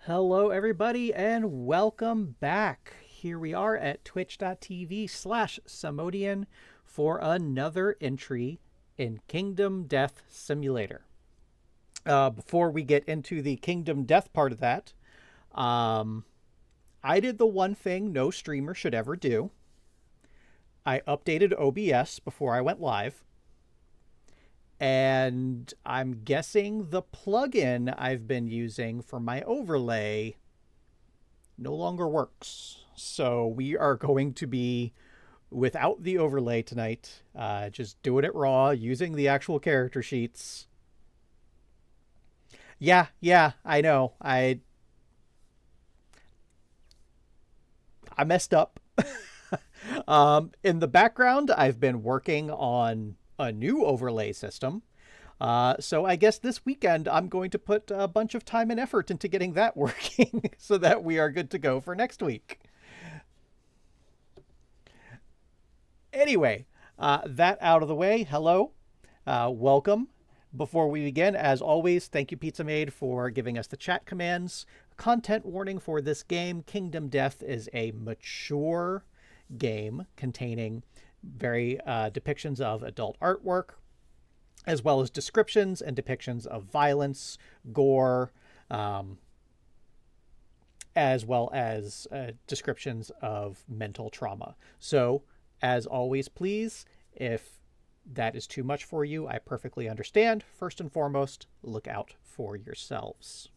Hello, everybody, and welcome back. Here we are at twitch.tv/Samodian for another entry in Kingdom Death Simulator. Before we get into the Kingdom Death part of that, um, I did the one thing no streamer should ever do. I updated OBS before I went live, and I'm guessing the plugin I've been using for my overlay no longer works. So we are going to be without the overlay tonight, just doing it raw, using the actual character sheets. Yeah, I know. I messed up. In the background, I've been working on a new overlay system. So I guess this weekend I'm going to put a bunch of time and effort into getting that working so that we are good to go for next week. Anyway, that out of the way, hello, welcome. Before we begin, as always, thank you, Pizza Maid, for giving us the chat commands. Content warning for this game: Kingdom Death is a mature game containing very depictions of adult artwork, as well as descriptions and depictions of violence, gore, as well as descriptions of mental trauma. So, as always, please, if that is too much for you, I perfectly understand. First and foremost, look out for yourselves.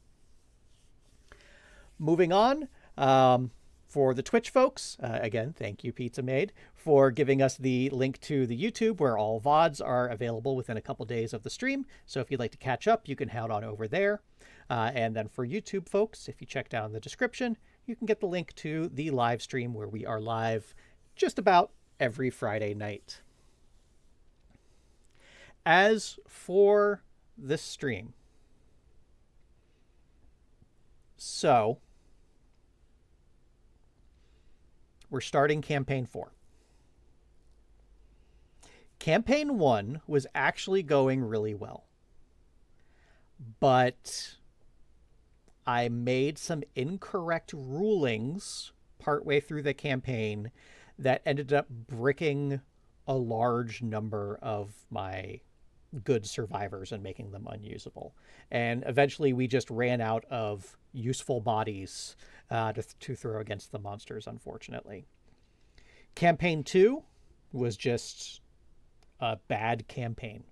Moving on, for the Twitch folks, again, thank you, Pizza Maid, for giving us the link to the YouTube where all VODs are available within a couple days of the stream. So if you'd like to catch up, you can head on over there. And then for YouTube folks, if you check down in the description, you can get the link to the live stream where we are live just about every Friday night. As for this stream, so we're starting Campaign 4. Campaign 1 was actually going really well, but I made some incorrect rulings partway through the campaign that ended up bricking a large number of my good survivors and making them unusable. And eventually we just ran out of useful bodies to throw against the monsters, unfortunately. Campaign 2 was just a bad campaign.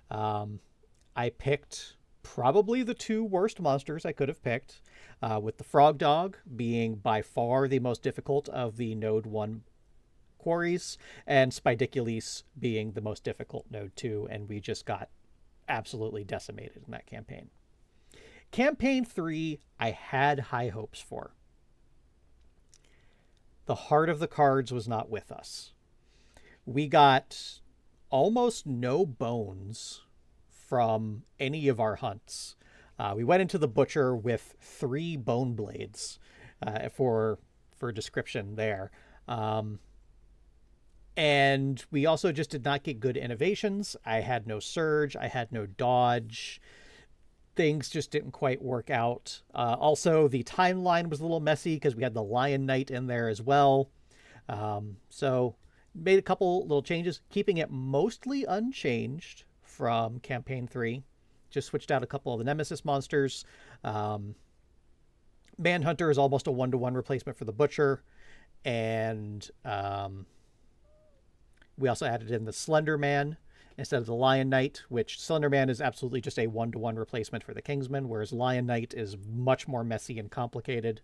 I picked probably the two worst monsters I could have picked, with the Frog Dog being by far the most difficult of the Node 1 quarries, and Spidicules being the most difficult Node 2, and we just got absolutely decimated in that campaign. Campaign 3, I had high hopes for. The heart of the cards was not with us. We got almost no bones from any of our hunts. We went into the butcher with 3 bone blades for description there. And we also just did not get good innovations. I had no surge. I had no dodge. Things just didn't quite work out. Also, the timeline was a little messy because we had the Lion Knight in there as well. So made a couple little changes, keeping it mostly unchanged from Campaign 3. Just switched out a couple of the Nemesis monsters. Manhunter is almost a 1-to-1 replacement for the Butcher. And we also added in the Slender Man instead of the Lion Knight, which Slender Man is absolutely just a 1-to-1 replacement for the Kingsman, whereas Lion Knight is much more messy and complicated.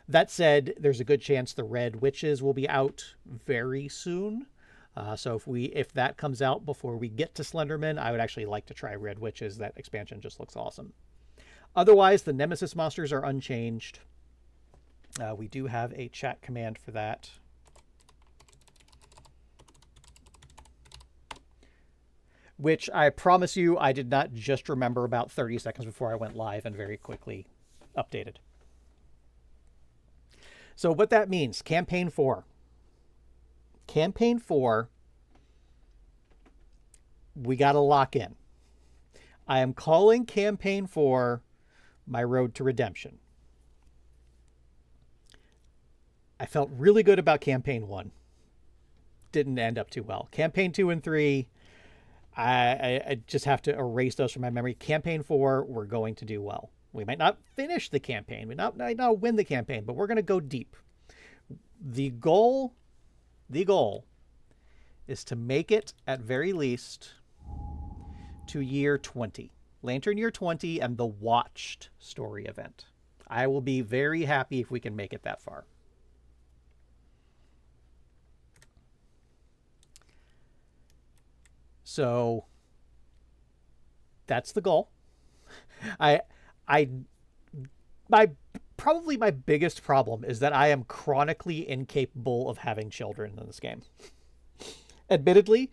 That said, there's a good chance the Red Witches will be out very soon. So if that comes out before we get to Slenderman, I would actually like to try Red Witches. That expansion just looks awesome. Otherwise, the Nemesis monsters are unchanged. We do have a chat command for that. Which I promise you I did not just remember about 30 seconds before I went live and very quickly updated. So what that means, Campaign 4. Campaign 4, we got to lock in. I am calling Campaign 4 my road to redemption. I felt really good about campaign 1. Didn't end up too well. Campaign 2 and 3, I just have to erase those from my memory. Campaign 4, we're going to do well. We might not finish the campaign. We might not win the campaign, but we're going to go deep. The goal is to make it, at very least, to year 20. Lantern Year 20 and the Watched story event. I will be very happy if we can make it that far. So that's the goal. I probably my biggest problem is that I am chronically incapable of having children in this game. Admittedly,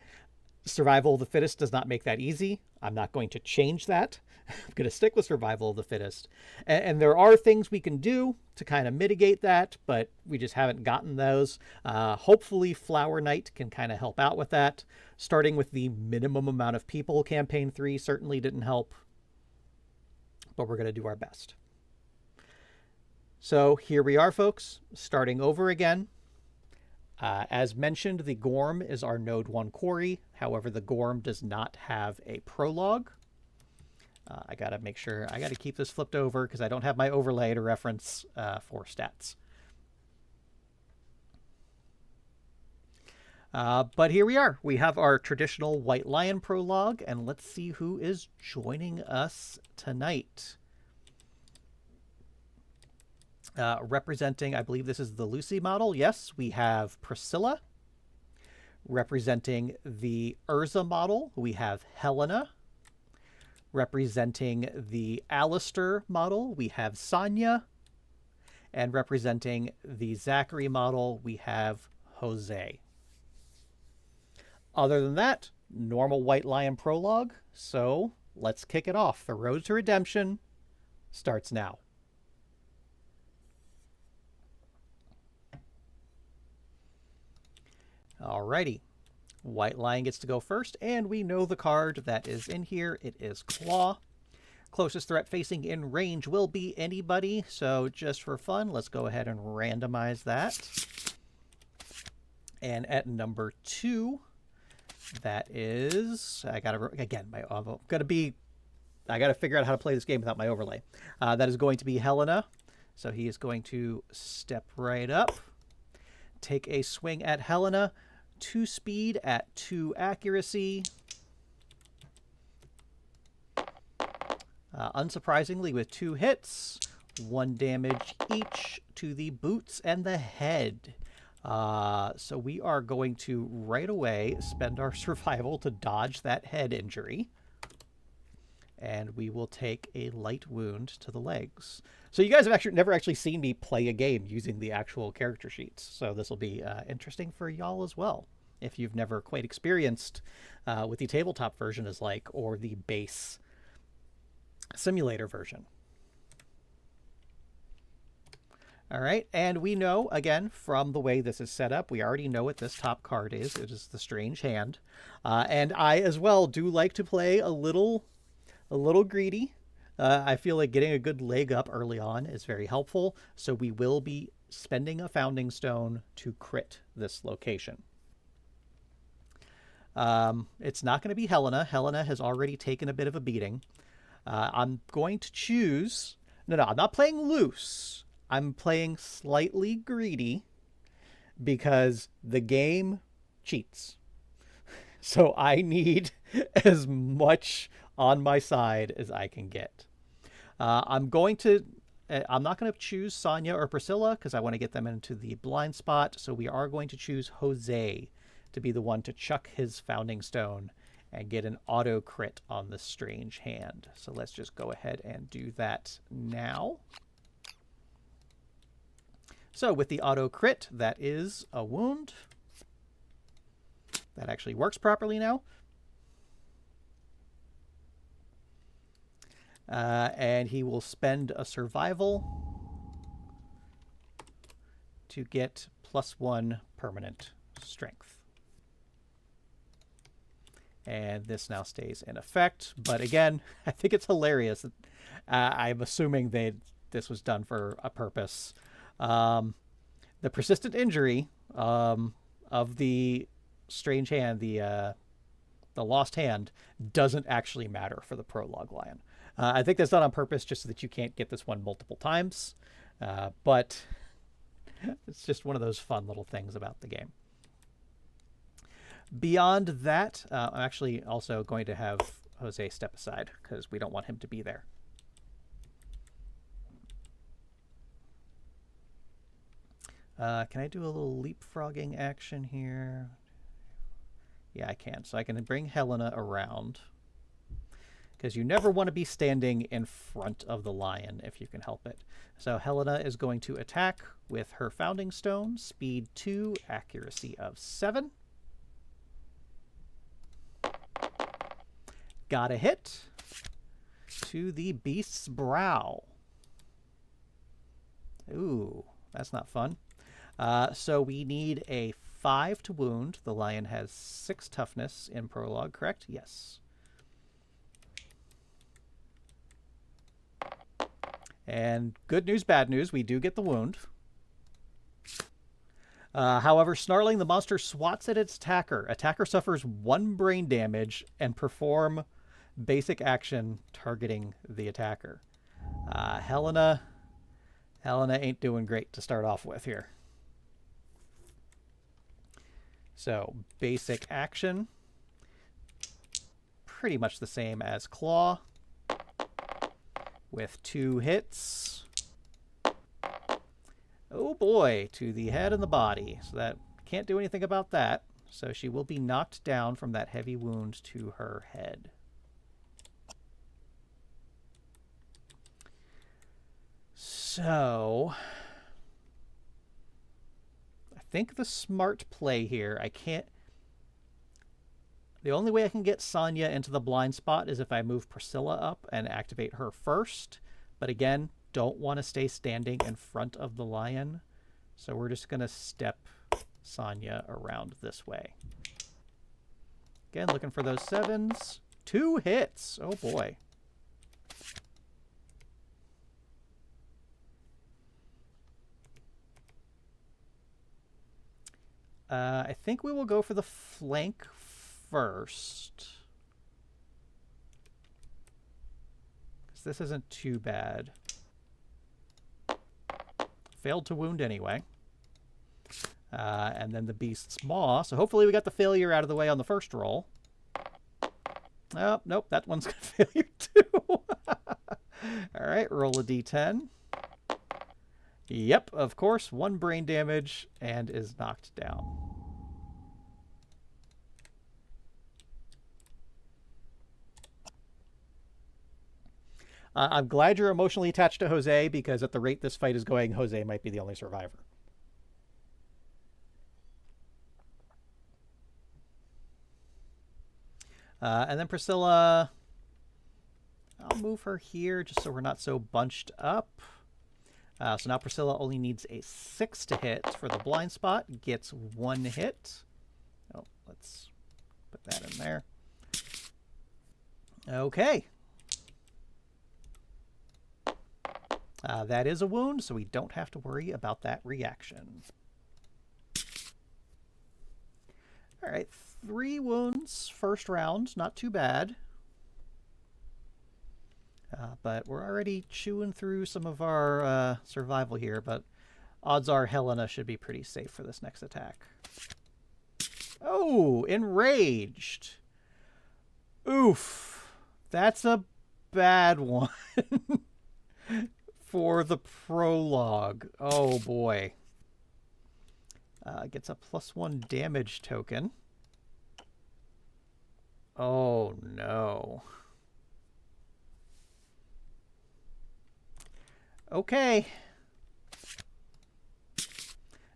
survival of the fittest does not make that easy. I'm not going to change that. I'm going to stick with survival of the fittest. And there are things we can do to kind of mitigate that, but we just haven't gotten those. Hopefully Flower Knight can kind of help out with that. Starting with the minimum amount of people, campaign 3 certainly didn't help, but we're going to do our best. So here we are, folks, starting over again. As mentioned, the Gorm is our Node 1 quarry. However, the Gorm does not have a prologue. I got to make sure, I got to keep this flipped over because I don't have my overlay to reference for stats. But here we are. We have our traditional White Lion prologue, and let's see who is joining us tonight. Representing, I believe this is the Lucy model. Yes, we have Priscilla. Representing the Urza model, we have Helena. Representing the Alistair model, we have Sonia. And representing the Zachary model, we have Jose. Other than that, normal White Lion prologue. So let's kick it off. The road to redemption starts now. Alrighty. White Lion gets to go first, and we know the card that is in here. It is Claw. Closest threat facing in range will be anybody, so just for fun, let's go ahead and randomize that. And at number 2, that is, I gotta figure out how to play this game without my overlay. That is going to be Helena. So he is going to step right up, take a swing at Helena. 2 speed at 2 accuracy. Unsurprisingly, with 2 hits, 1 damage each to the boots and the head. So we are going to right away spend our survival to dodge that head injury. And we will take a light wound to the legs. So you guys have never actually seen me play a game using the actual character sheets. So this will be interesting for y'all as well, if you've never quite experienced what the tabletop version is like, or the base simulator version. All right, and we know, again, from the way this is set up, we already know what this top card is. It is the Strange Hand. And I, as well, do like to play a little greedy. I feel like getting a good leg up early on is very helpful, so we will be spending a Founding Stone to crit this location. It's not going to be Helena. Helena has already taken a bit of a beating. I'm going to choose... No, I'm not playing loose. I'm playing slightly greedy because the game cheats. So I need as much on my side as I can get. I'm not going to choose Sonia or Priscilla because I want to get them into the blind spot. So we are going to choose Jose to be the one to chuck his Founding Stone and get an auto crit on the Strange Hand. So let's just go ahead and do that now. So with the auto crit, that is a wound. That actually works properly now. And he will spend a survival to get +1 permanent strength. And this now stays in effect. But again, I think it's hilarious. I'm assuming this was done for a purpose. the persistent injury of the strange hand, the lost hand, doesn't actually matter for the prologue lion. I think that's done on purpose just so that you can't get this one multiple times. But it's just one of those fun little things about the game. Beyond that, I'm actually also going to have Jose step aside because we don't want him to be there. Can I do a little leapfrogging action here? Yeah, I can. So I can bring Helena around because you never want to be standing in front of the lion if you can help it. So Helena is going to attack with her Founding Stone, speed 2, accuracy of 7. Got a hit to the beast's brow. Ooh, that's not fun. So we need a 5 to wound. The lion has 6 toughness in prologue, correct? Yes. And good news, bad news, we do get the wound. However, snarling, the monster swats at its attacker. Attacker suffers 1 brain damage and perform basic action targeting the attacker. Helena ain't doing great to start off with here. So, basic action. Pretty much the same as Claw. With 2 hits. Oh boy, to the head and the body. So that can't do anything about that. So she will be knocked down from that heavy wound to her head. So I think the smart play here, the only way I can get Sonya into the blind spot is if I move Priscilla up and activate her first. But again, don't want to stay standing in front of the lion. So we're just going to step Sonya around this way. Again, looking for those 7s. 2 hits. Oh boy. I think we will go for the flank first. Because this isn't too bad. Failed to wound anyway. And then the beast's maw. So hopefully we got the failure out of the way on the first roll. Oh, nope, that one's got failure too. All right, roll a d10. Yep, of course, 1 brain damage and is knocked down. I'm glad you're emotionally attached to Jose because at the rate this fight is going, Jose might be the only survivor. And then Priscilla, I'll move her here just so we're not so bunched up. So now Priscilla only needs a 6 to hit for the blind spot. Gets 1 hit. Oh, let's put that in there. Okay. That is a wound, so we don't have to worry about that reaction. All right, 3 wounds first round. Not too bad. But we're already chewing through some of our survival here, but odds are Helena should be pretty safe for this next attack. Oh, enraged. Oof. That's a bad one for the prologue. Oh, boy. Gets a +1 damage token. Oh, no. Okay.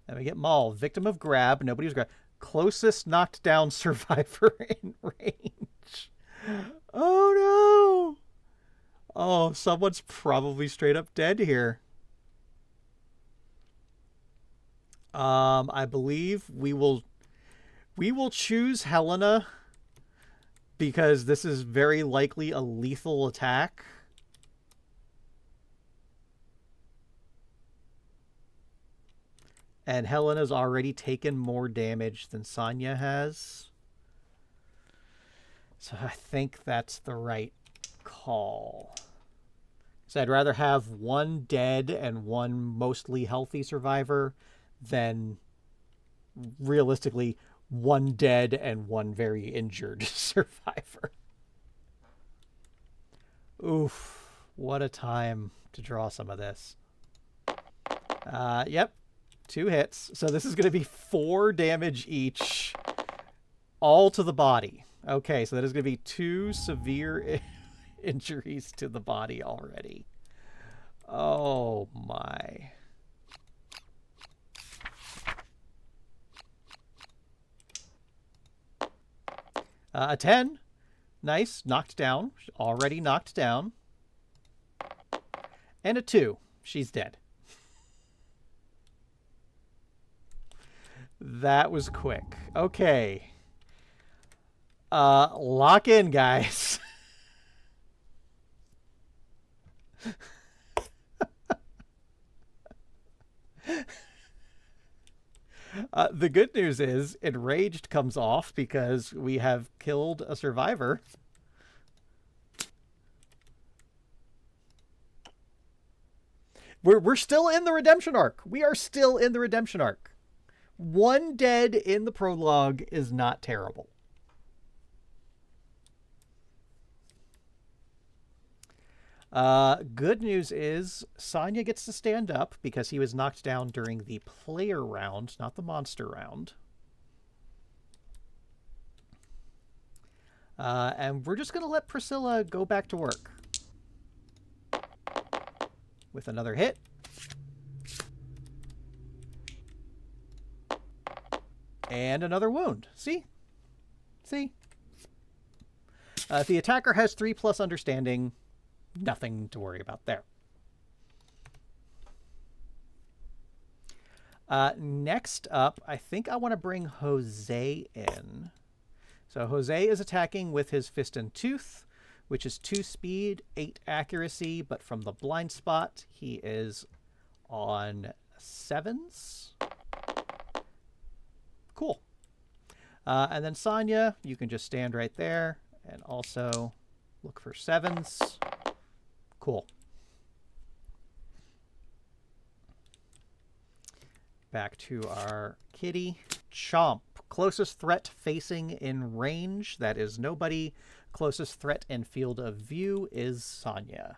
Then we get Maul, victim of grab. Nobody was grabbed. Closest knocked down survivor in range. Oh no! Oh, someone's probably straight up dead here. I believe we will choose Helena because this is very likely a lethal attack. And Helena's already taken more damage than Sonya has. So I think that's the right call. So I'd rather have one dead and one mostly healthy survivor than realistically one dead and one very injured survivor. Oof, what a time to draw some of this. Yep, 2 hits. So this is going to be 4 damage each, all to the body. Okay, so that is going to be 2 severe injuries to the body already. Oh my. A 10. Nice. Knocked down. Already knocked down. And a 2. She's dead. That was quick. Okay. Lock in, guys. The good news is Enraged comes off because we have killed a survivor. We're still in the redemption arc. We are still in the redemption arc. 1 dead in the prologue is not terrible. Good news is Sonya gets to stand up because he was knocked down during the player round, not the monster round. And we're just going to let Priscilla go back to work. With another hit. And another wound. See? See? If the attacker has 3+ understanding, nothing to worry about there. Next up, I think I want to bring Jose in. So Jose is attacking with his Fist and Tooth, which is 2 speed, 8 accuracy, but from the blind spot, he is on 7s. Cool. And then Sonya, you can just stand right there and also look for 7s. Cool. Back to our kitty. Chomp. Closest threat facing in range. That is nobody. Closest threat in field of view is Sonya.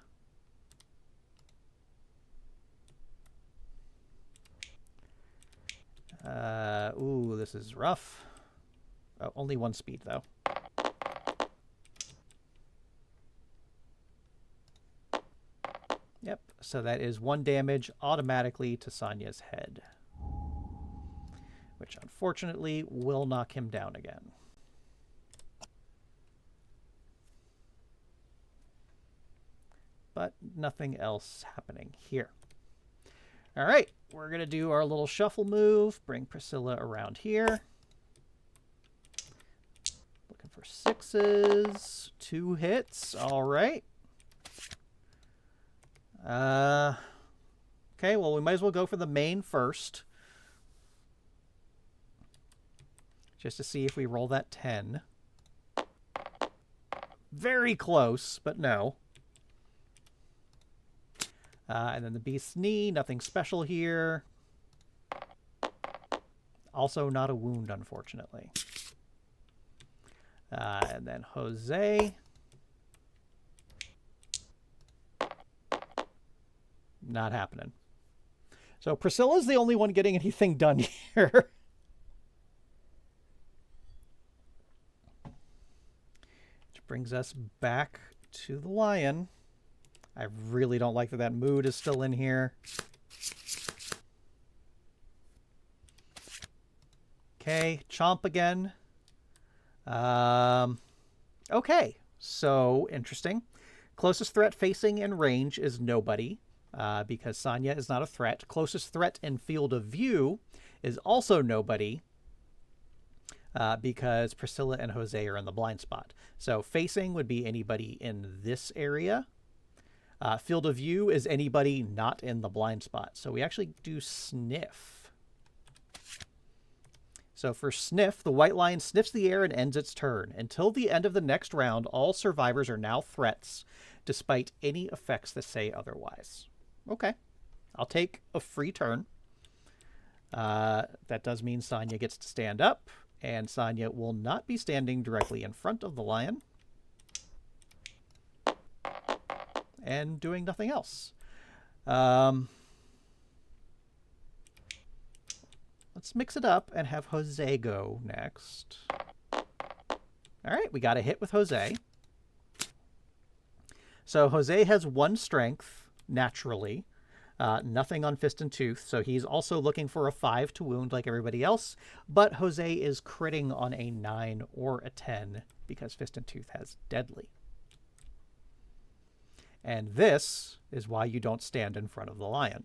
Ooh, this is rough. Oh, only 1 speed, though. Yep, so that is 1 damage automatically to Sonya's head. Which, unfortunately, will knock him down again. But nothing else happening here. All right, we're going to do our little shuffle move. Bring Priscilla around here. Looking for 6s. 2 hits. All right. Okay, well, we might as well go for the main first. Just to see if we roll that 10. Very close, but no. And then the Beast's Knee, nothing special here. Also not a wound, unfortunately. And then Jose. Not happening. So Priscilla's the only one getting anything done here. Which brings us back to the lion. I really don't like that that mood is still in here. Okay, Chomp again. Okay, so interesting. Closest threat facing in range is nobody, because Sonya is not a threat. Closest threat in field of view is also nobody, because Priscilla and Jose are in the blind spot. So facing would be anybody in this area. Field of view is anybody not in the blind spot. So we actually do sniff. So for Sniff, the white lion sniffs the air and ends its turn. Until the end of the next round, all survivors are now threats, despite any effects that say otherwise. Okay. I'll take a free turn. That does mean Sonya gets to stand up, and Sonya will not be standing directly in front of the lion. And doing nothing else. Let's mix it up and have Jose go next. All right, we got a hit with Jose. So Jose has 1 strength, naturally. Nothing on Fist and Tooth, so he's also looking for a 5 to wound like everybody else. But Jose is critting on a 9 or a 10 because Fist and Tooth has deadly. And this is why you don't stand in front of the lion.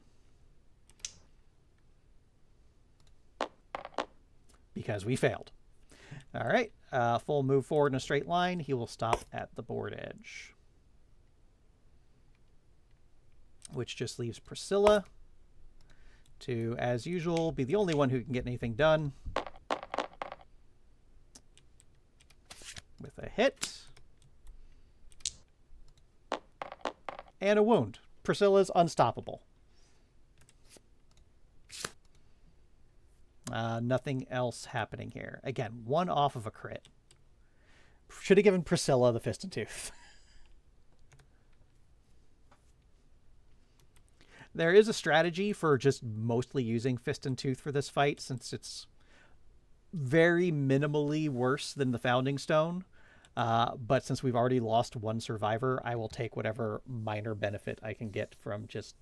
Because we failed. All right, full move forward in a straight line. He will stop at the board edge. Which just leaves Priscilla to, as usual, be the only one who can get anything done. With a hit. And a wound. Priscilla's unstoppable. Nothing else happening here. Again, 1 off of a crit. Should have given Priscilla the Fist and Tooth. There is a strategy for just mostly using Fist and Tooth for this fight, since it's very minimally worse than the Founding Stone. But since we've already lost 1 survivor, I will take whatever minor benefit I can get from just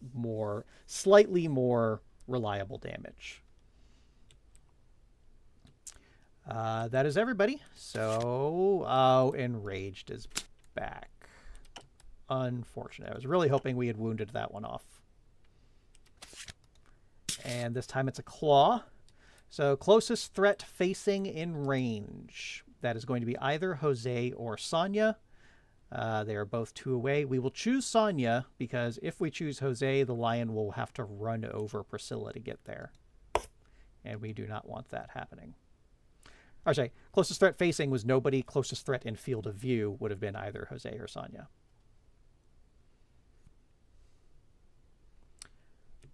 slightly more reliable damage. That is everybody. So, Enraged is back. Unfortunate. I was really hoping we had wounded that one off. And this time it's a claw. So closest threat facing in range. That is going to be either Jose or Sonya. They are both 2 away. We will choose Sonya because if we choose Jose, the lion will have to run over Priscilla to get there. And we do not want that happening. Or sorry, closest threat facing was nobody. Closest threat in field of view would have been either Jose or Sonya.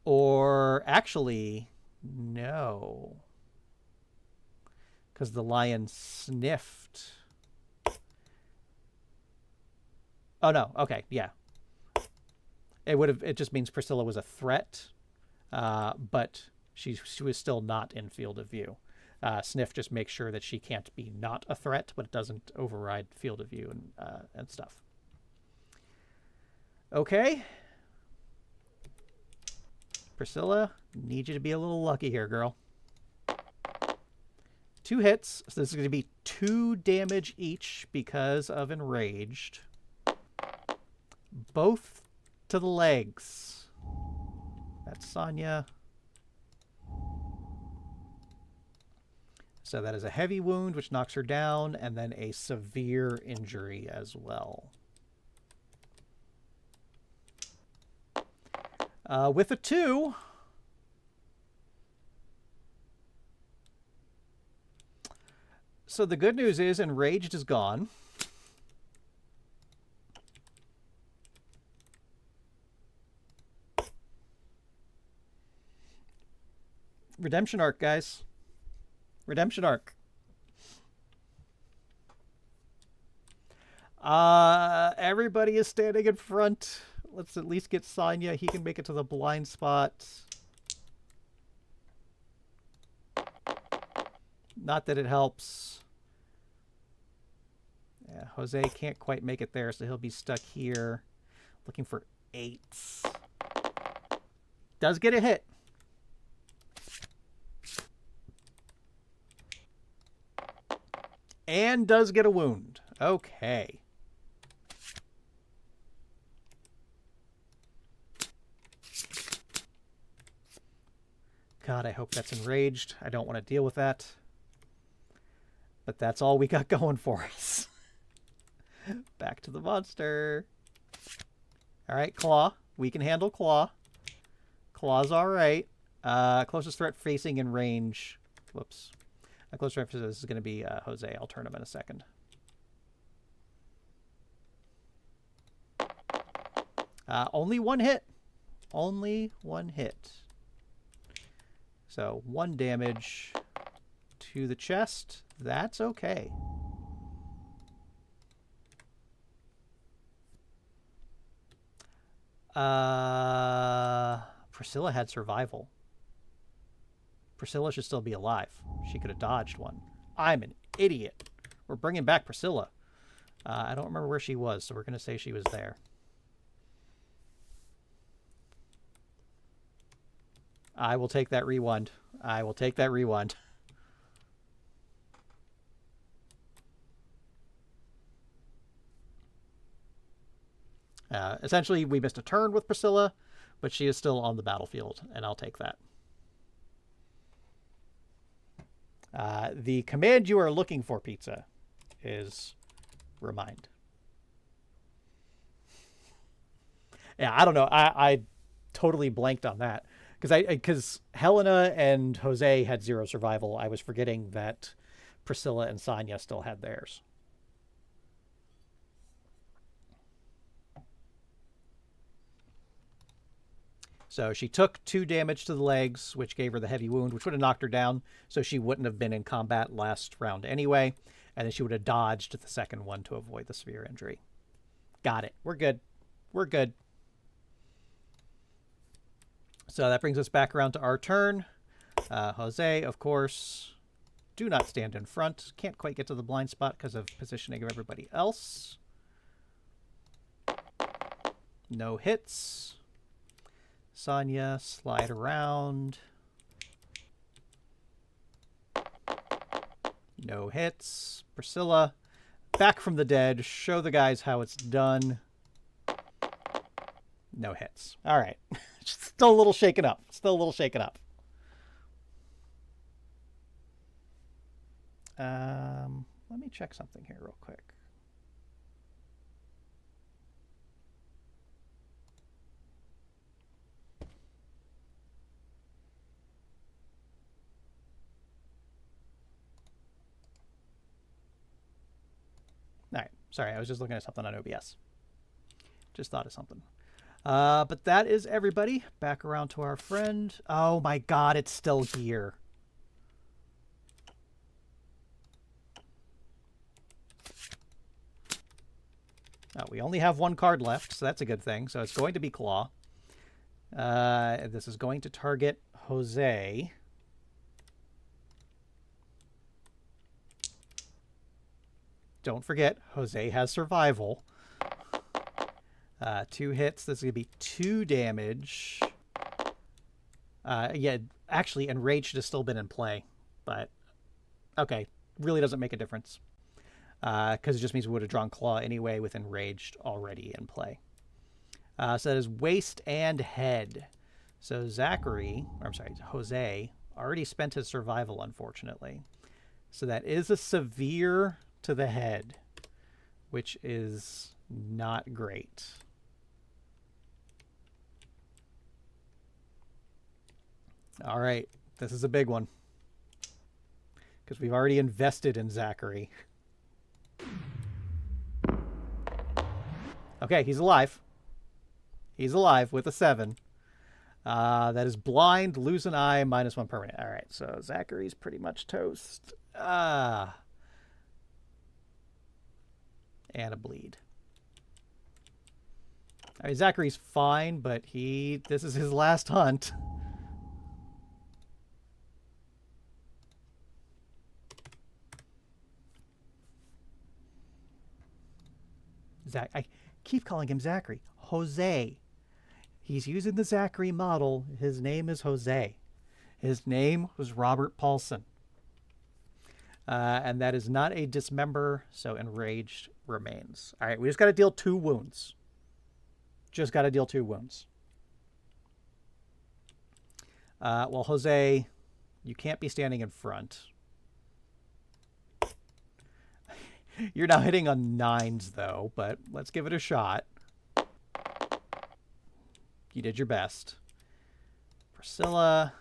Or actually, no. Because the lion sniffed. Oh, no. Okay, yeah. It just means Priscilla was a threat, but she was still not in field of view. Sniff just makes sure that she can't be not a threat, but it doesn't override field of view and stuff. Okay. Priscilla, need you to be a little lucky here, girl. 2 hits, so this is going to be 2 damage each because of Enraged. Both to the legs. That's Sonya. So that is a heavy wound, which knocks her down, and then a severe injury as well. With a 2, so the good news is Enraged is gone. Redemption arc, guys. Redemption arc. Everybody is standing in front. Let's at least get Sonya. He can make it to the blind spot. Not that it helps. Yeah, Jose can't quite make it there, so he'll be stuck here. Looking for 8s. Does get a hit. And does get a wound. Okay. God, I hope that's Enraged. I don't want to deal with that. But that's all we got going for us. Back to the monster. All right, Claw. We can handle Claw. Claw's all right. Closest threat facing in range. Whoops. A close reference. This is going to be Jose. I'll turn him in a second. Only one hit. Only one hit. So 1 damage to the chest. That's okay. Priscilla had survival. Priscilla should still be alive. She could have dodged one. I'm an idiot. We're bringing back Priscilla. I don't remember where she was, so we're going to say she was there. I will take that rewind. I will take that rewind. Essentially, we missed a turn with Priscilla, but she is still on the battlefield, and I'll take that. The command you are looking for, Pizza, is remind. Yeah, I don't know. I totally blanked on that. Because Helena and Jose had 0 survival. I was forgetting that Priscilla and Sonya still had theirs. So she took 2 damage to the legs, which gave her the heavy wound, which would have knocked her down. So she wouldn't have been in combat last round anyway. And then she would have dodged the second one to avoid the severe injury. Got it. We're good. We're good. So that brings us back around to our turn. Jose, of course, do not stand in front. Can't quite get to the blind spot because of positioning of everybody else. No hits. Sonya, slide around. No hits. Priscilla, back from the dead. Show the guys how it's done. No hits. All right. Still a little shaken up. Still a little shaken up. Let me check something here real quick. All right. Sorry, I was just looking at something on OBS. Just thought of something. But that is everybody. Back around to our friend. Oh my god, it's still here. Oh, we only have 1 card left, so that's a good thing. So it's going to be Claw. This is going to target Jose. Don't forget, Jose has survival. 2 hits. This is going to be 2 damage. Yeah, actually, Enraged has still been in play. But, okay. Really doesn't make a difference. Because it just means we would have drawn Claw anyway with Enraged already in play. So that is Waist and Head. So Jose already spent his survival, unfortunately. So that is a severe to the head, which is not great. All right, this is a big one because we've already invested in Zachary. Okay, he's alive. He's alive with a 7. That is blind, lose an eye, -1 permanent. All right, so Zachary's pretty much toast. And a bleed. I mean, Zachary's fine, but this is his last hunt. I keep calling him Zachary. Jose. He's using the Zachary model. His name is Jose. His name was Robert Paulson. And that is not a dismember, so Enraged remains. All right, we just got to deal 2 wounds. Just got to deal 2 wounds. Well, Jose, you can't be standing in front. You're now hitting on 9s, though, but let's give it a shot. You did your best. Priscilla.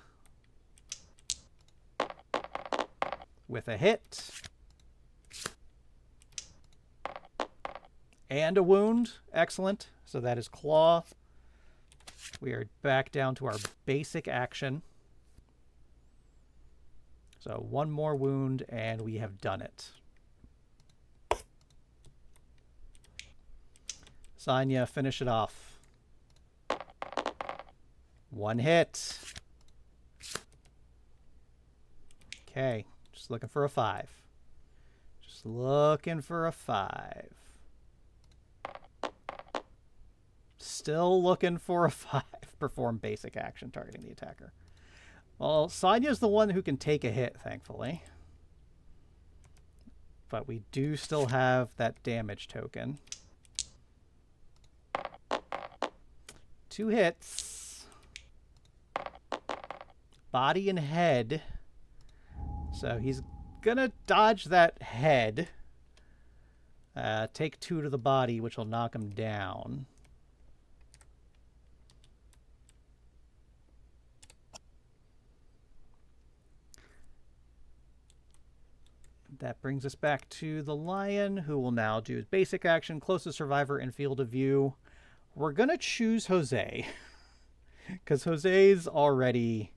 with a hit. And a wound. Excellent. So that is claw. We are back down to our basic action. So one more wound, and we have done it. Sonya, finish it off. One hit. Okay, just looking for a 5. Just looking for a 5. Still looking for a 5. Perform basic action targeting the attacker. Well, Sonya's the one who can take a hit, thankfully. But we do still have that damage token. 2 hits. Body and head. So he's gonna dodge that head. Take 2 to the body, which will knock him down. That brings us back to the lion, who will now do his basic action, closest survivor in field of view. We're going to choose Jose, because Jose's already...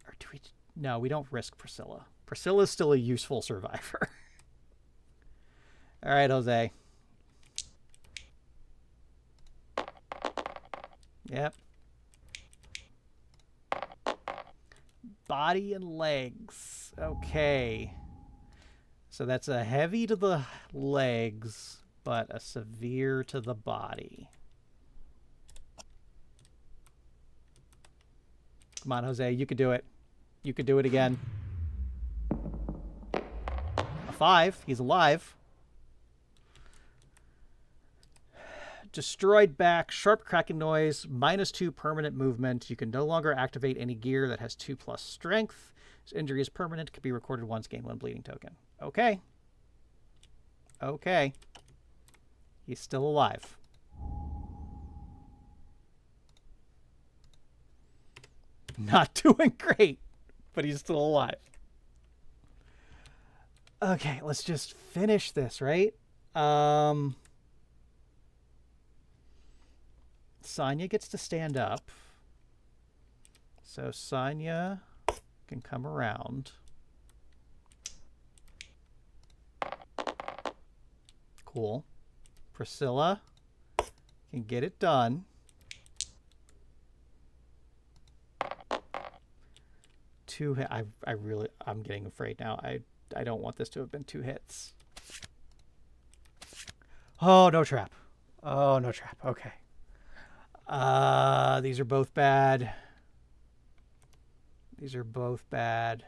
Or do we... No, we don't risk Priscilla. Priscilla's still a useful survivor. All right, Jose. Yep. Body and legs. Okay. So that's a heavy to the legs, but a severe to the body. Come on, Jose. You could do it. You could do it again. A 5. He's alive. Destroyed back, sharp cracking noise, -2 permanent movement. You can no longer activate any gear that has 2+ strength. This injury is permanent, can be recorded once, gain 1 bleeding token. Okay. Okay. He's still alive. Not doing great, but he's still alive. Okay, let's just finish this, right? Sonya gets to stand up. So Sonya can come around. Cool. Priscilla can get it done. I'm getting afraid now. I don't want this to have been 2 hits. Oh, no trap. Oh, no trap. Okay. These are both bad. These are both bad.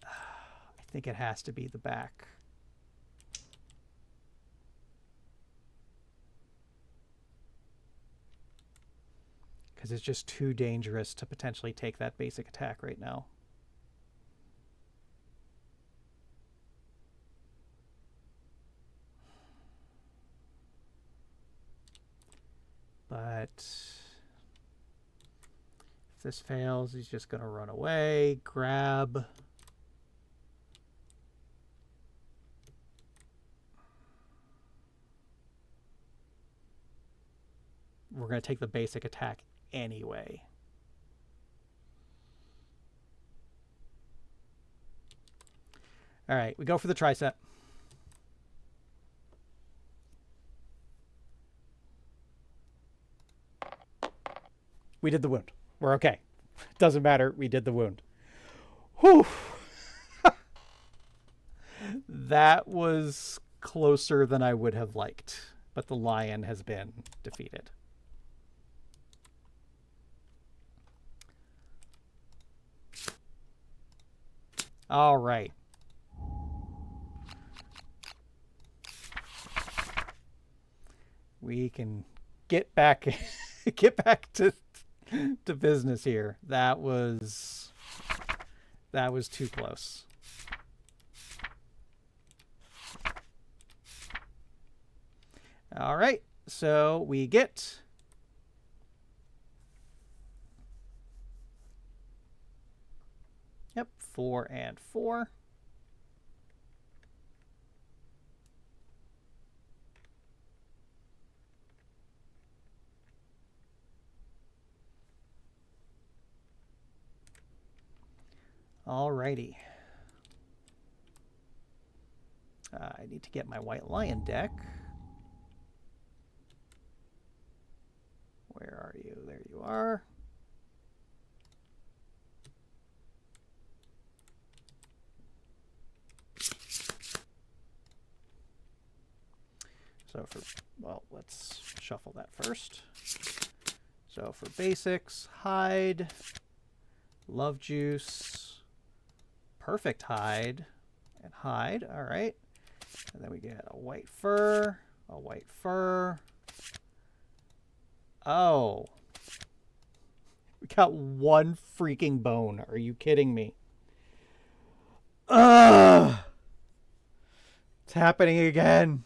I think it has to be the back. Because it's just too dangerous to potentially take that basic attack right now. But if this fails, he's just going to run away, grab. We're going to take the basic attack anyway. All right, we go for the tricep. We did the wound. We're okay. Doesn't matter. We did the wound. Whew. That was closer than I would have liked, but the lion has been defeated. All right. We can get back to business here. That was too close. All right, so we get 4 and 4. Alrighty. I need to get my White Lion deck. Where are you? There you are. So for, well, let's shuffle that first. So for basics, hide, love juice, perfect hide, and hide. All right. And then we get a white fur, a white fur. Oh. We got one freaking bone. Are you kidding me? Ugh. It's happening again.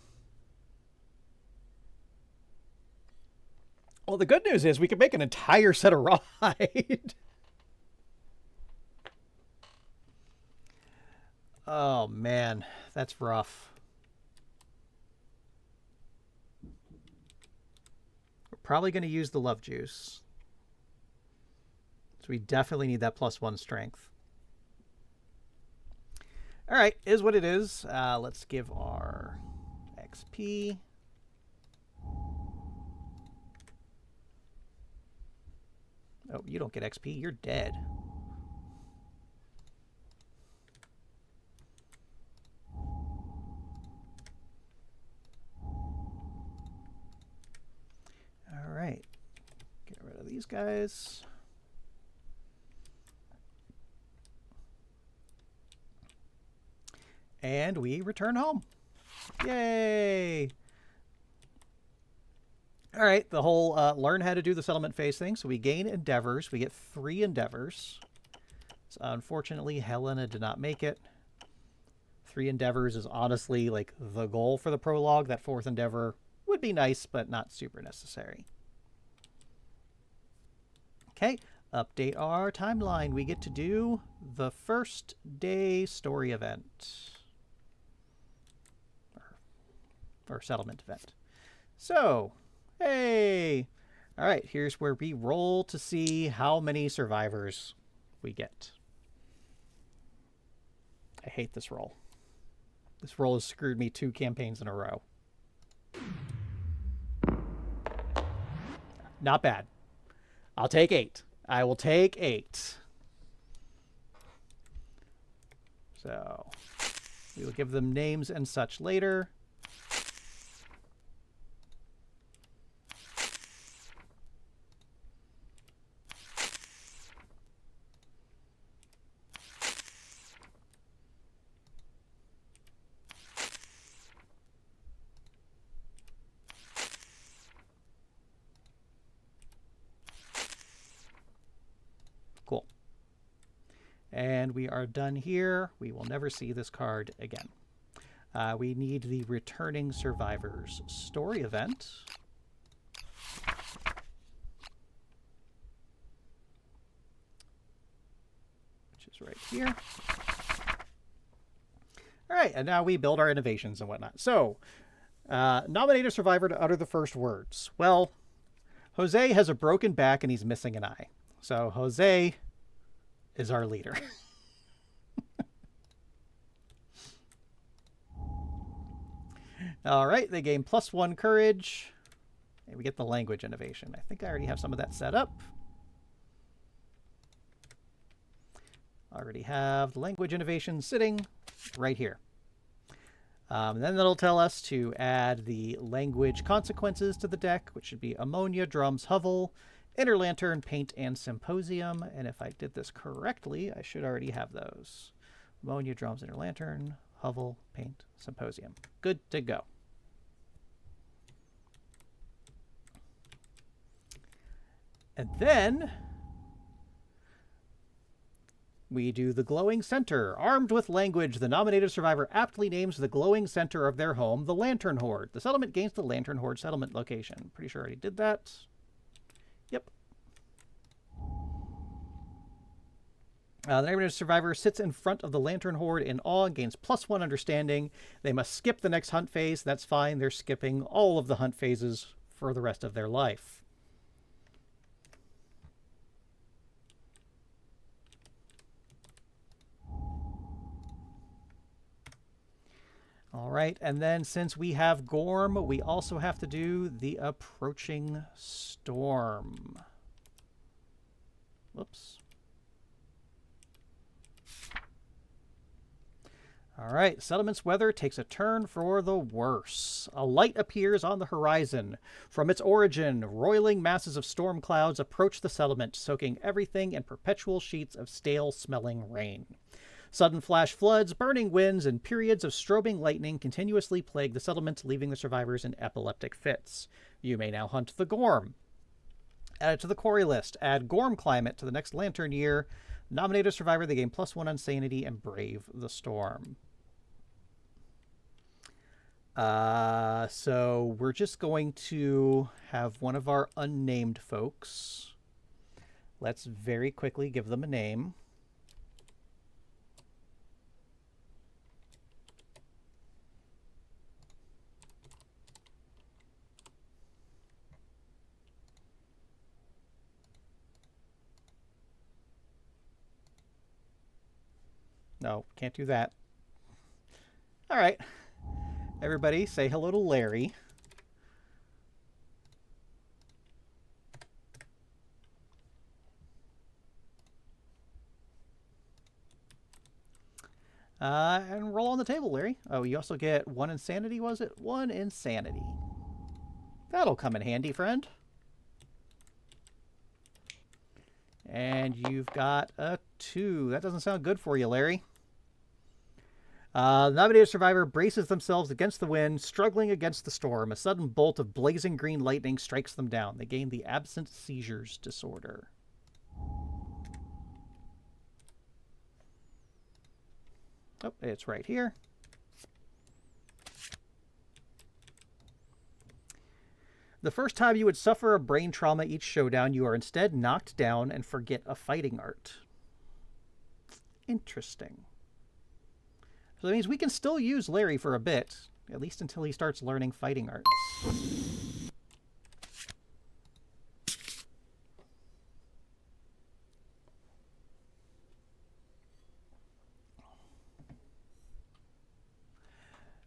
Well, the good news is we can make an entire set of rawhide. Oh, man. That's rough. We're probably going to use the love juice. So we definitely need that +1 strength. All right, is what it is. Let's give our XP. Oh, you don't get XP. You're dead. All right. Get rid of these guys. And we return home. Yay! All right, the whole learn how to do the settlement phase thing. So we gain endeavors. We get 3 endeavors. So unfortunately, Helena did not make it. 3 endeavors is honestly like the goal for the prologue. That 4th endeavor would be nice, but not super necessary. Okay, update our timeline. We get to do the first day story event. Or settlement event. So, hey! All right, here's where we roll to see how many survivors we get. I hate this roll. This roll has screwed me 2 campaigns in a row. Not bad. I'll take 8. I will take 8. So, we will give them names and such later. Cool. And we are done here. We will never see this card again. We need the Returning Survivors story event. Which is right here. All right, and now we build our innovations and whatnot. So, nominate a survivor to utter the first words. Well, Jose has a broken back and he's missing an eye. So Jose is our leader. All right, they gain +1 courage. And we get the language innovation. I think I already have some of that set up. Already have the language innovation sitting right here. Then that'll tell us to add the language consequences to the deck, which should be ammonia, drums, hovel, inner lantern, paint, and symposium. And if I did this correctly, I should already have those. Ammonia, drums, inner lantern, hovel, paint, symposium. Good to go. And then we do the glowing center. Armed with language, the nominated survivor aptly names the glowing center of their home the Lantern Horde. The settlement gains the Lantern Horde settlement location. Pretty sure I already did that. Yep. The nominated survivor sits in front of the lantern horde in awe and gains +1 understanding. They must skip the next hunt phase. That's fine. They're skipping all of the hunt phases for the rest of their life. All right, and then since we have Gorm, we also have to do the approaching storm. Whoops. All right, Settlement's weather takes a turn for the worse. A light appears on the horizon. From its origin, roiling masses of storm clouds approach the settlement, soaking everything in perpetual sheets of stale-smelling rain. Sudden flash floods, burning winds, and periods of strobing lightning continuously plague the settlement, leaving the survivors in epileptic fits. You may now hunt the Gorm. Add it to the quarry list. Add Gorm climate to the next lantern year. Nominate a survivor. They gain +1 on sanity and brave the storm. So we're just going to have one of our unnamed folks. Let's very quickly give them a name. No, can't do that. All right. Everybody say hello to Larry. And roll on the table, Larry. Oh, you also get 1 insanity, was it? 1 insanity. That'll come in handy, friend. And you've got a 2. That doesn't sound good for you, Larry. The nominated survivor braces themselves against the wind, struggling against the storm. A sudden bolt of blazing green lightning strikes them down. They gain the absent seizures disorder. Oh, it's right here. The first time you would suffer a brain trauma each showdown, you are instead knocked down and forget a fighting art. Interesting. So that means we can still use Larry for a bit, at least until he starts learning fighting arts.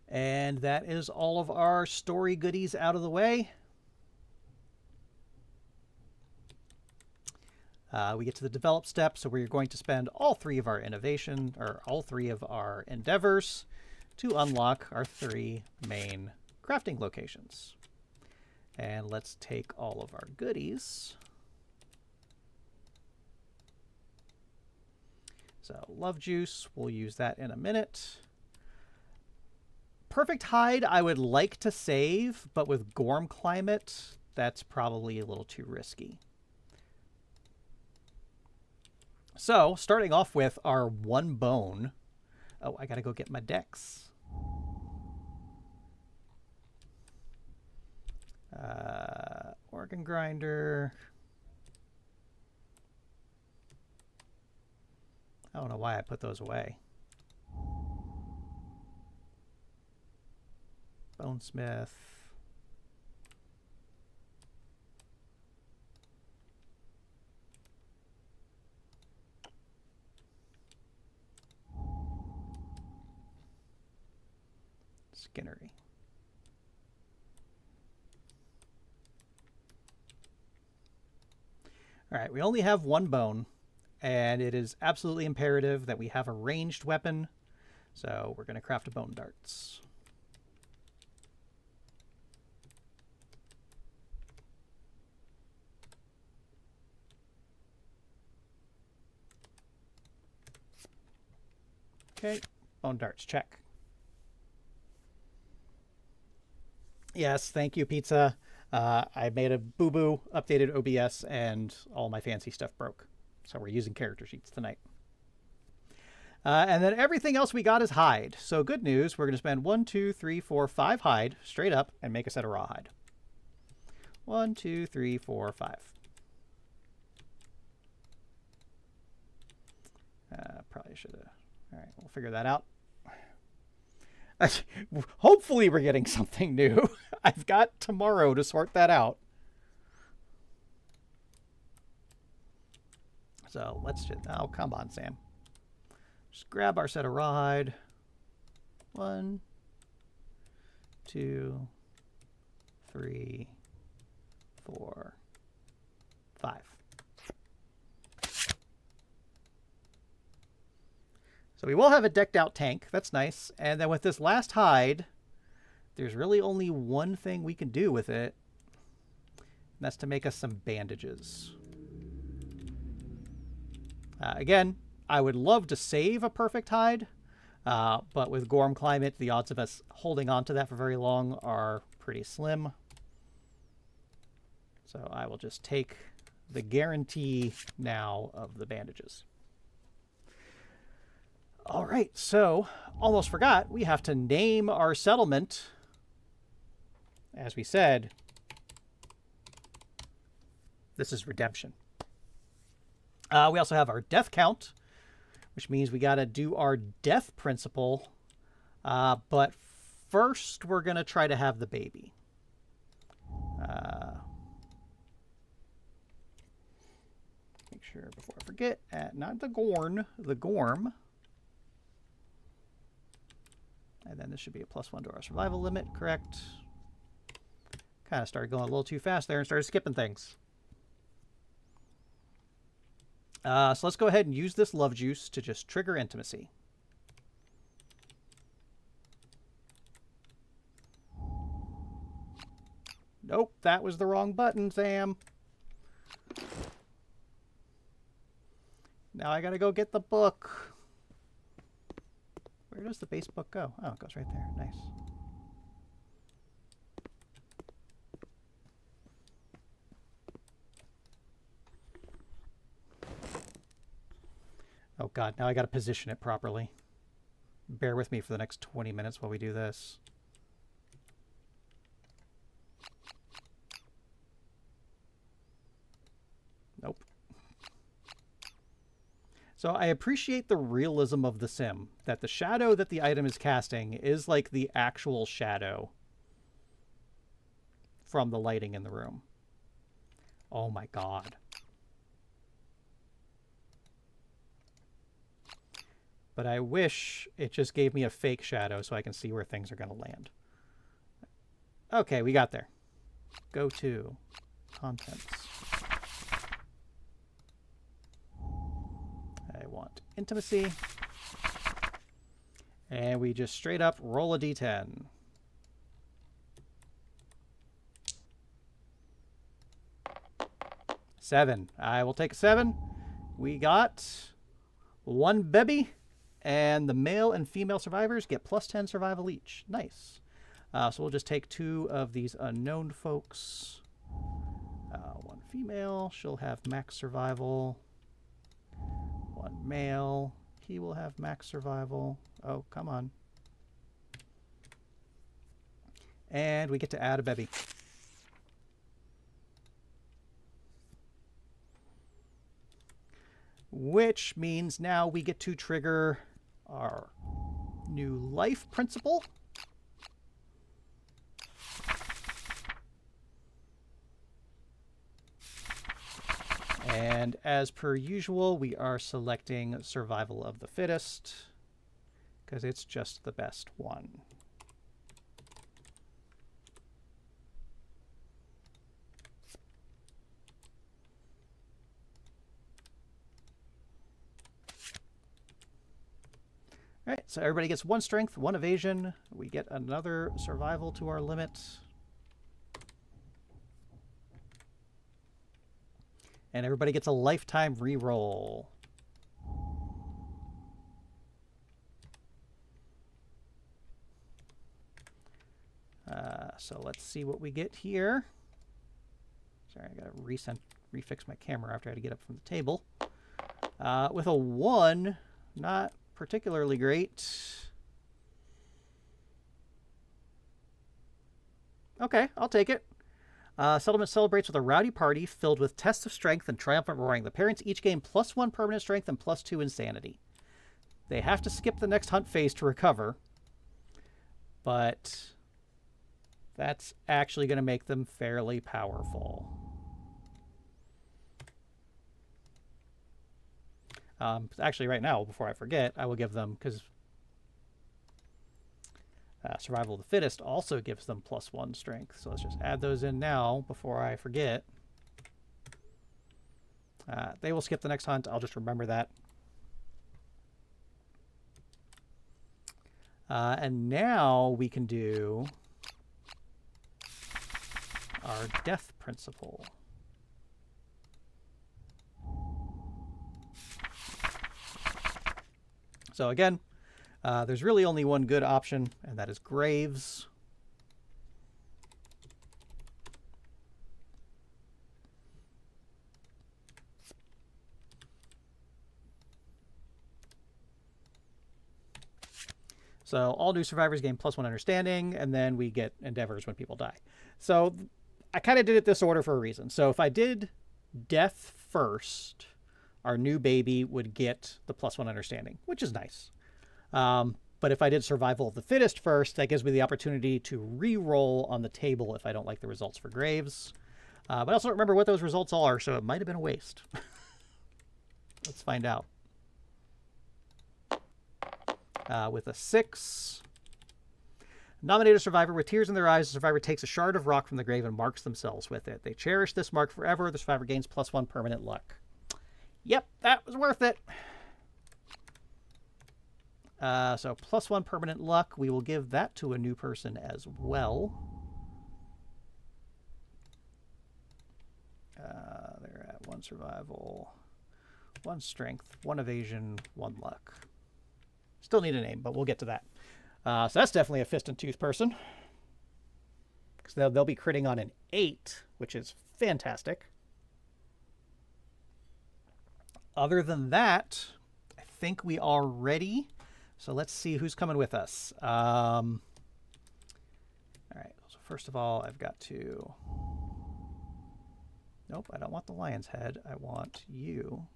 And that is all of our story goodies out of the way. We get to the develop step, so we're going to spend all 3 of our innovation, or all 3 of our endeavors to unlock our 3 main crafting locations. And let's take all of our goodies. So love juice, we'll use that in a minute. Perfect hide I would like to save, but with Gorm climate, that's probably a little too risky. So, starting off with our 1 bone. Oh, I gotta go get my dex. Organ grinder. I don't know why I put those away. Bonesmith. Skinnery. All right, we only have 1 bone, and it is absolutely imperative that we have a ranged weapon. So we're going to craft a bone darts. Okay, bone darts, check. Yes, thank you, pizza. I made a boo-boo, updated OBS, and all my fancy stuff broke. So we're using character sheets tonight. And then everything else we got is hide. So good news, we're going to spend 1, 2, 3, 4, 5 hide straight up and make a set of rawhide. 1, 2, 3, 4, 5. Probably should have. All right, we'll figure that out. Hopefully we're getting something new. I've got tomorrow to sort that out. So let's just... Oh, come on, Sam. Just grab our set of ride. 1, 2, 3, 4, 5. So we will have a decked out tank. That's nice. And then with this last hide, there's really only one thing we can do with it. And that's to make us some bandages. Again, I would love to save a perfect hide. But with Gorm Climate, the odds of us holding on to that for very long are pretty slim. So I will just take the guarantee now of the bandages. All right, so almost forgot, we have to name our settlement. As we said, this is redemption. We also have our death count, which means we got to do our death principle. But first, we're going to try to have the baby. Make sure before I forget, not the Gorn, the Gorm. And then this should be a +1 to our survival limit, correct? Kind of started going a little too fast there and started skipping things. So let's go ahead and use this love juice to just trigger intimacy. Nope, that was the wrong button, Sam. Now I gotta go get the book. Where does the base book go? Oh, it goes right there. Nice. Oh god, now I gotta position it properly. Bear with me for the next 20 minutes while we do this. Nope. So I appreciate the realism of the sim, that the shadow that the item is casting is like the actual shadow from the lighting in the room. Oh my god. But I wish it just gave me a fake shadow so I can see where things are going to land. Okay, we got there. Go to contents. I want intimacy. And we just straight up roll a d10. Seven. I will take a 7. We got 1 baby. And the male and female survivors get +10 survival each. Nice. So we'll just take 2 of these unknown folks. 1 female. She'll have max survival. 1 male. He will have max survival. Oh, come on. And we get to add a baby. Which means now we get to trigger our new life principle. And as per usual, we are selecting survival of the fittest because it's just the best one. All right, so everybody gets 1 strength, 1 evasion. We get another survival to our limit. And everybody gets a lifetime reroll. So let's see what we get here. Sorry, I gotta refix my camera after I had to get up from the table. With a 1, not particularly great. Okay, I'll take it. Settlement celebrates with a rowdy party filled with tests of strength and triumphant roaring. The parents each gain +1 permanent strength and +2 insanity. They have to skip the next hunt phase to recover, but that's actually going to make them fairly powerful. Actually, right now, before I forget, I will give them, because Survival of the Fittest also gives them +1 strength. So let's just add those in now before I forget. They will skip the next hunt. I'll just remember that. And now we can do our death principle. So again, there's really only one good option, and that is graves. So all new survivors gain +1 understanding, and then we get endeavors when people die. So I kind of did it this order for a reason. So if I did death first, our new baby would get the +1 understanding, which is nice. But if I did survival of the fittest first, that gives me the opportunity to re-roll on the table if I don't like the results for graves. But I also don't remember what those results are, so it might have been a waste. Let's find out. With a 6. Nominate a survivor with tears in their eyes. The survivor takes a shard of rock from the grave and marks themselves with it. They cherish this mark forever. The survivor gains +1 permanent luck. Yep, that was worth it. So +1 permanent luck. We will give that to a new person as well. They're at 1 survival, 1 strength, 1 evasion, 1 luck. Still need a name, but we'll get to that. So that's definitely a fist and tooth person. Because they'll be critting on an 8, which is fantastic. Other than that, I think we are ready. So let's see who's coming with us. All right. So first of all, I've got to... Nope, I don't want the lion's head. I want you.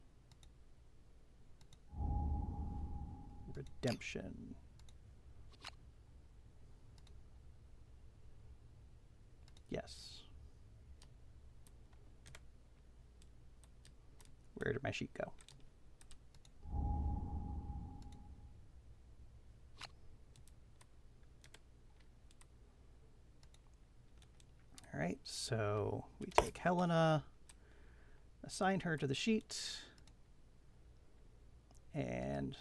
Redemption. Yes. Where did my sheet go? All right, so we take Helena, assign her to the sheet, and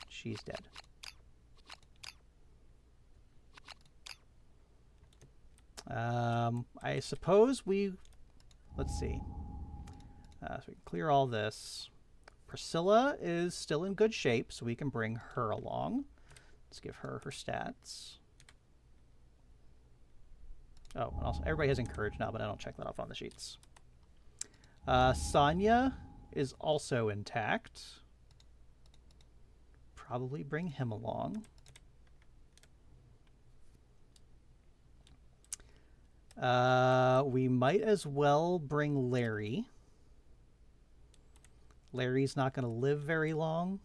she's dead. I suppose let's see. So we can clear all this. Priscilla is still in good shape, so we can bring her along. Let's give her her stats. Oh, and also everybody has encourage now, but I don't check that off on the sheets. Sonya is also intact. Probably bring him along. We might as well bring Larry. Larry's not going to live very long,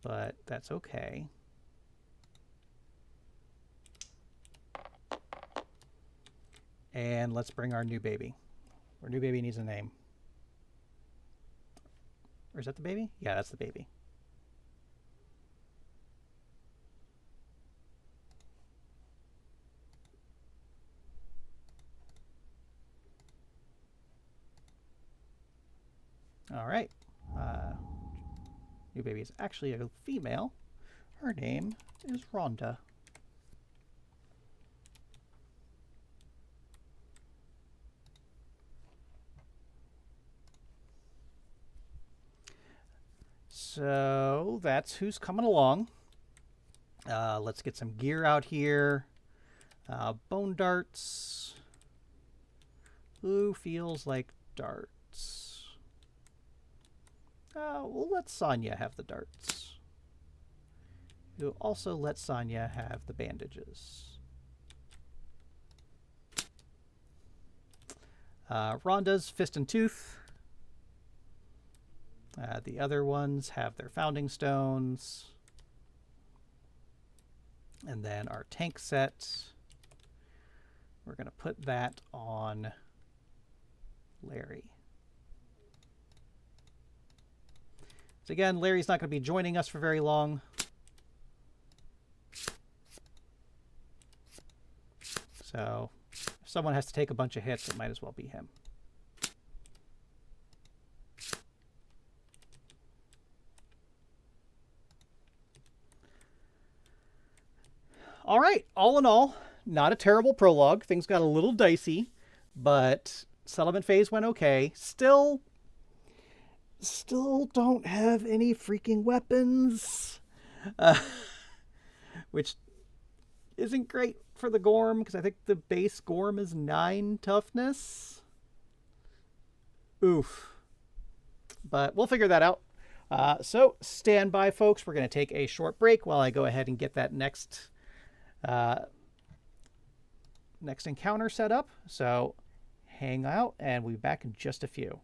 but that's okay. And let's bring our new baby. Our new baby needs a name. Or is that the baby? Yeah, that's the baby. All right. New baby is actually a female. Her name is Rhonda. So that's who's coming along. Let's get some gear out here. Bone darts. Who feels like darts? We'll let Sonya have the darts. We'll also let Sonya have the bandages. Rhonda's fist and tooth. The other ones have their founding stones. And then our tank set, we're going to put that on Larry. So again, Larry's not going to be joining us for very long. So if someone has to take a bunch of hits, it might as well be him. All right, all in all, not a terrible prologue. Things got a little dicey, but settlement phase went okay. Still don't have any freaking weapons, which isn't great for the Gorm, because I think the base Gorm is 9 toughness. Oof. But we'll figure that out. So stand by, folks. We're going to take a short break while I go ahead and get that next encounter set up. So hang out, and we'll be back in just a few.